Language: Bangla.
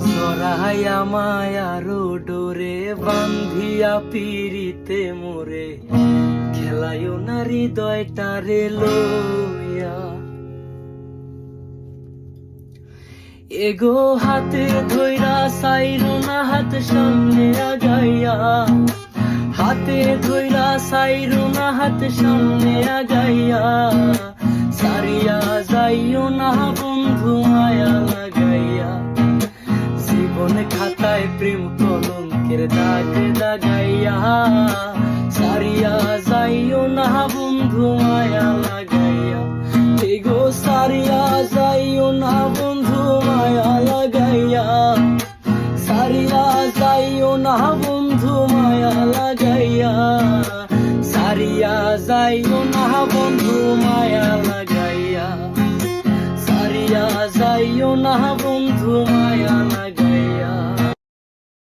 জড়াইয়া মায়ার ডোরে বান্ধিয়া পিরিতে মোরে খেলায়ও না হৃদয়টারে লইয়া। এগো হাতে ধইরা সাইরো না হাত সামনে আগাইয়া, হাতে ধইরা সাইরো না হাত সামনে আগাইয়া। সারিয়া যাইও না বন্ধু মায়া লাগাইয়া, জীবন খাতায় প্রেম কলঙ্কের দাগ দাগাইয়া। সারিয়া যাইও না বন্ধু মায়া লাগাইয়া, এগো সারিয়া যাইও না বন্ধু মায়া লাগাইয়া। সারিয়া যাইও না বন্ধু মায়া লাগাইয়া, সারিয়া যাইও না বন্ধু মায়া লাগাইয়া, সারিয়া যাইও না বন্ধু মায়া